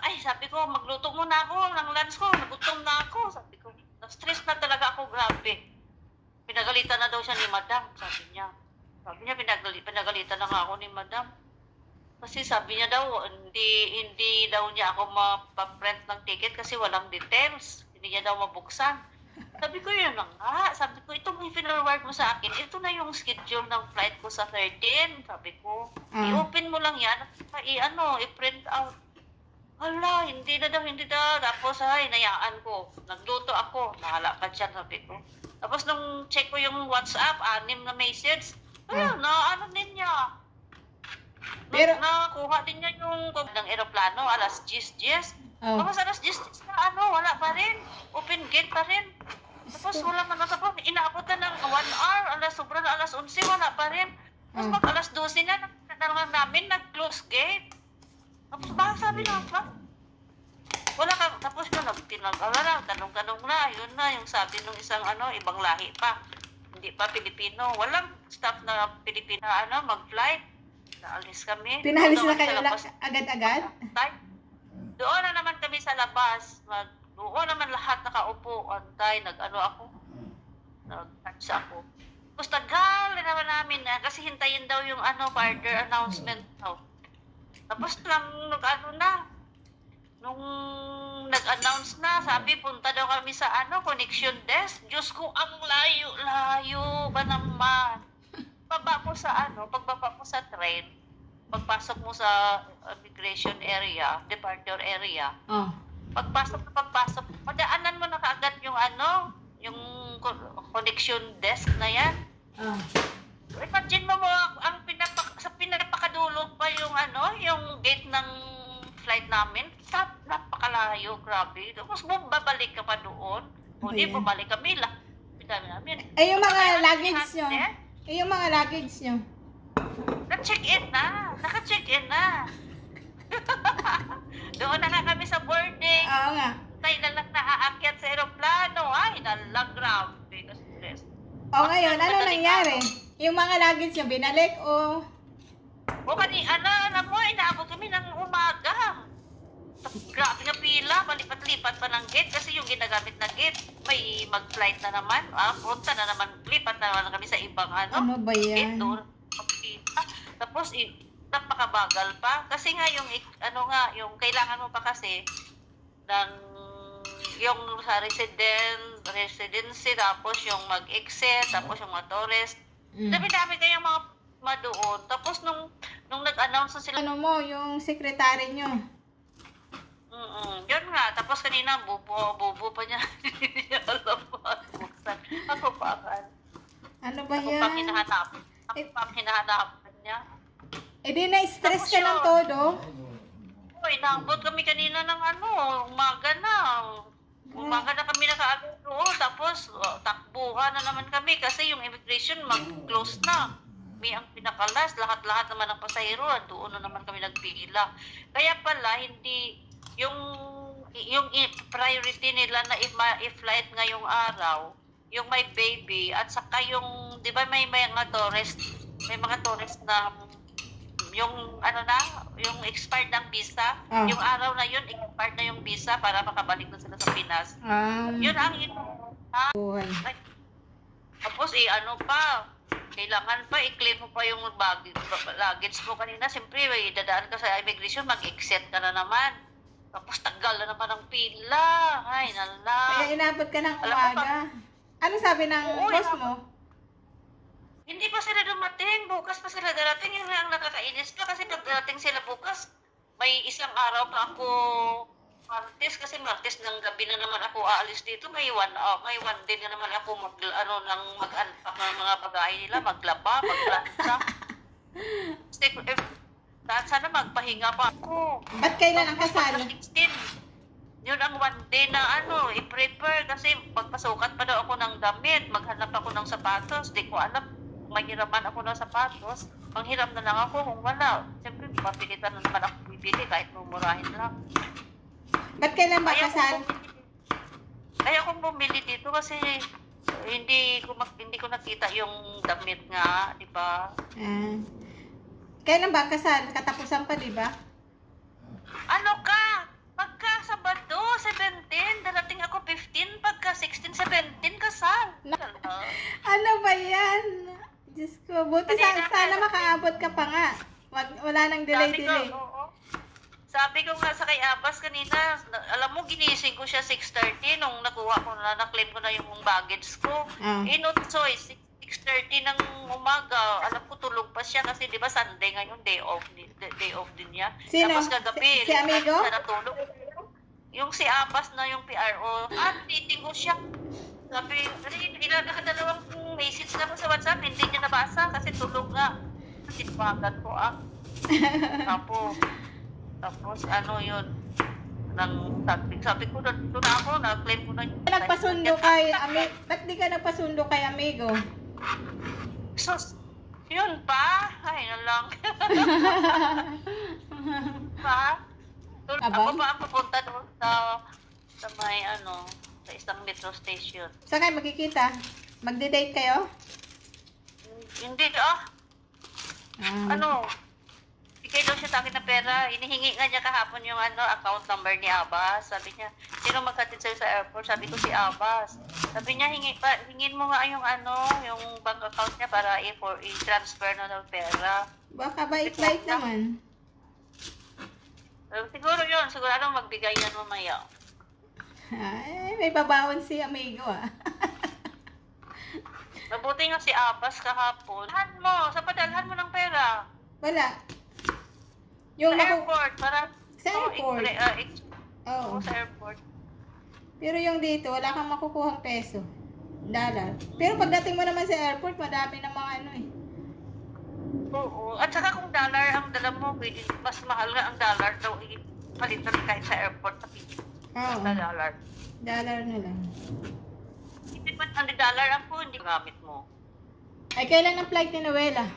ay, sabi ko, magluto muna ako ng lunch ko. Nagutom na ako. Sabi ko, na-stress na talaga ako, grabe. Pinagalitan na daw siya ni Madam, sabi niya. Sabi niya, pinagalitan na nga ako ni Madam. Kasi sabi niya daw, hindi daw niya ako mapaprint ng ticket kasi walang details. Hindi niya daw mabuksan. Sabi ko, yun na nga. Sabi ko, itong i-forward mo sa akin, ito na yung schedule ng flight ko sa 13. Sabi ko, i-open mo lang yan, i-print out. Hala, hindi na daw. Tapos, hinayaan ko. Nagluto ako. Nahala ka dyan, sabi ko. Tapos, nung check ko yung WhatsApp, 6 na message. Ayun, ano din niya. Pero, nakuha din niya yung ng aeroplano, alas 10. Tapos, alas 10 na, wala pa rin. Open gate pa rin. Tapos, wala man nakapag. Inaabot na ng 1 hour, sobrang alas 11, wala pa rin. Tapos, mag alas 12 na, namin, nag-close gate. Tapos baka sabi na ba? Wala ka, tapos na nagtinag-alala, tanong-tanong na, yun na, yung sabi ng isang ibang lahi pa. Hindi pa Pilipino. Walang staff na Pilipino mag-flight. Naalis kami. Pinahalis na kayo agad-agad? Doon na naman kami sa labas. Doon naman lahat nakaupo. Antay, ako. Nag-touch ako. Tapos tagal na naman namin kasi hintayin daw yung further announcement daw. Tapos lang, nung nag-announce na, sabi, punta daw kami sa connection desk. Diyos ko, ang layo ba naman? Pagbaba mo sa train, pagpasok mo sa immigration area, departure area, pagpasok, madaanan mo na kaagad yung yung connection desk na yan. Imagine mo sa pinapakadulog pa yung yung gate ng flight namin. Napakalayo, grabe. Tapos babalik ka pa doon. Hindi, babalik kami lang. Namin. Yung mga luggage nyo. Yung mga luggage nyo. Naka-check-in na. Doon na nga kami sa boarding. Oo nga. Tayo na lang naaakyat sa aeroplano. Ay, grabe. Stress. Ngayon, ano nangyari? Yung mga luggage nyo, binalik o? Alam mo, inaabot kami ng umaga. Grabe nga pila, palipat-lipat pa ng gate kasi yung ginagamit na gate, may mag-flight na naman. Punta na naman, lipat na naman kami sa ibang Ano ba yan? gate doon. Tapos, napakabagal pa. Kasi nga, yung kailangan mo pa kasi ng yung sa residency, tapos yung mag-exit, tapos yung mga tourist. Dami-dami kayong mga doon. Tapos nung nag-announce na sila. Yung secretary nyo? Yun nga. Tapos kanina, bubo pa niya. Ako pa kan. Ano ba yan? Ako pang hinahanapan niya. Di na-stress ka ng todo? Inaabot kami kanina ng umaga na. Umaga na kami nakaagad doon. Tapos, takbuhan na naman kami kasi yung immigration mag-close na. May ang pinakalas, lahat-lahat naman ng pasahero, doon na naman kami nagpila. Kaya pala, hindi, yung priority nila na i-flight ngayong araw, yung may baby, at saka yung, di ba may mga tourist na, yung yung expired ng visa, yung araw na yun, expired na yung visa para makabalik na sila sa Pinas. Yun ang tapos kailangan pa, i-claim mo pa yung luggage mo kanina. Siyempre, dadaan ka sa immigration, mag-exit ka na naman. Tapos tagal na naman ang pila. Ay, nala. Kaya inabot ka ng umaga. Ano sabi ng boss mo? Hindi pa sila dumating. Bukas pa sila darating. Yun ang nakakainis pa kasi pag darating sila bukas, may isang araw pa ako Martes, kasi Martes ng gabi na naman ako aalis dito. May one day na naman ako mag-unpack ng mga bagay nila, maglaba, maglansa. Sana magpahinga pa ako. Ba't kailan ang kasal? 16. Yun ang one day na i-prepare kasi magpasukat pa daw ako ng damit, maghanap ako ng sapatos. Di ko alam, mahiraman ako ng sapatos. Manghiram na lang ako kung wala. Siyempre, mapilitan na naman ako bibili kahit mumurahin lang. Ba't kailan ba kasal? Ayaw kong bumili dito kasi hindi ko nakita yung damit nga, di ba? Kailan ba kasal? Katapusan pa, di ba? Ano ka? Buti sana makaabot ka pa nga. Wala nang delay. Oo. Sabi ko nga sa kay Abbas kanina, alam mo, ginising ko siya 6:30 nung nakuha ko na, na-claim ko na yung baggage ko. Inutsoy, 6:30 ng umaga. Alam ko tulog pa siya kasi di ba Sunday ngayon, day off din niya. Sino? Tapos kagabi, Si amigo? siya natulog. Yung si Abbas na yung PRO, titing ko siya. Sabi, nakadalawang message na ko sa WhatsApp, hindi niya nabasa kasi tulog nga. Tinawagan ko Tapos ano yun, sabi ko, doon ako, na-claim ko na yun. Nagpasundo kay amigo. Ba't di ka nagpasundo kay amigo? Sus, yun pa? Ay, na lang. Pa? Ako pa ang pupunta doon sa may sa isang metro station. Saan kayo magkikita? Magde-date kayo? Hindi, bigay daw siya sa akin na pera. Inihingi nga niya kahapon yung account number ni Abbas. Sabi niya, sino magkatid sa'yo sa airport? Sabi ko si Abbas. Sabi niya, hingin mo nga yung yung bank account niya para i-transfer na ng pera. Baka bait-bait naman. Siguro yun. Sigurado magbigay yan mamaya. Ay, may babaon si amigo Mabuti nga si Abbas kahapon. Padalhan mo ng pera. Wala. Sa airport, para... Sa airport? Oo. Sa airport. Pero yung dito, wala kang makukuhang peso. Dollar. Pero pagdating mo naman sa airport, madami ng mga Oo. At saka kung dollar ang dala mo, mas mahal nga ang dollar daw. Palit na rin kahit sa airport. Basta dollar. Dollar na lang. Hindi ba $100 ang po, hindi gamit mo? Ay, kailan ang flight ni Noela?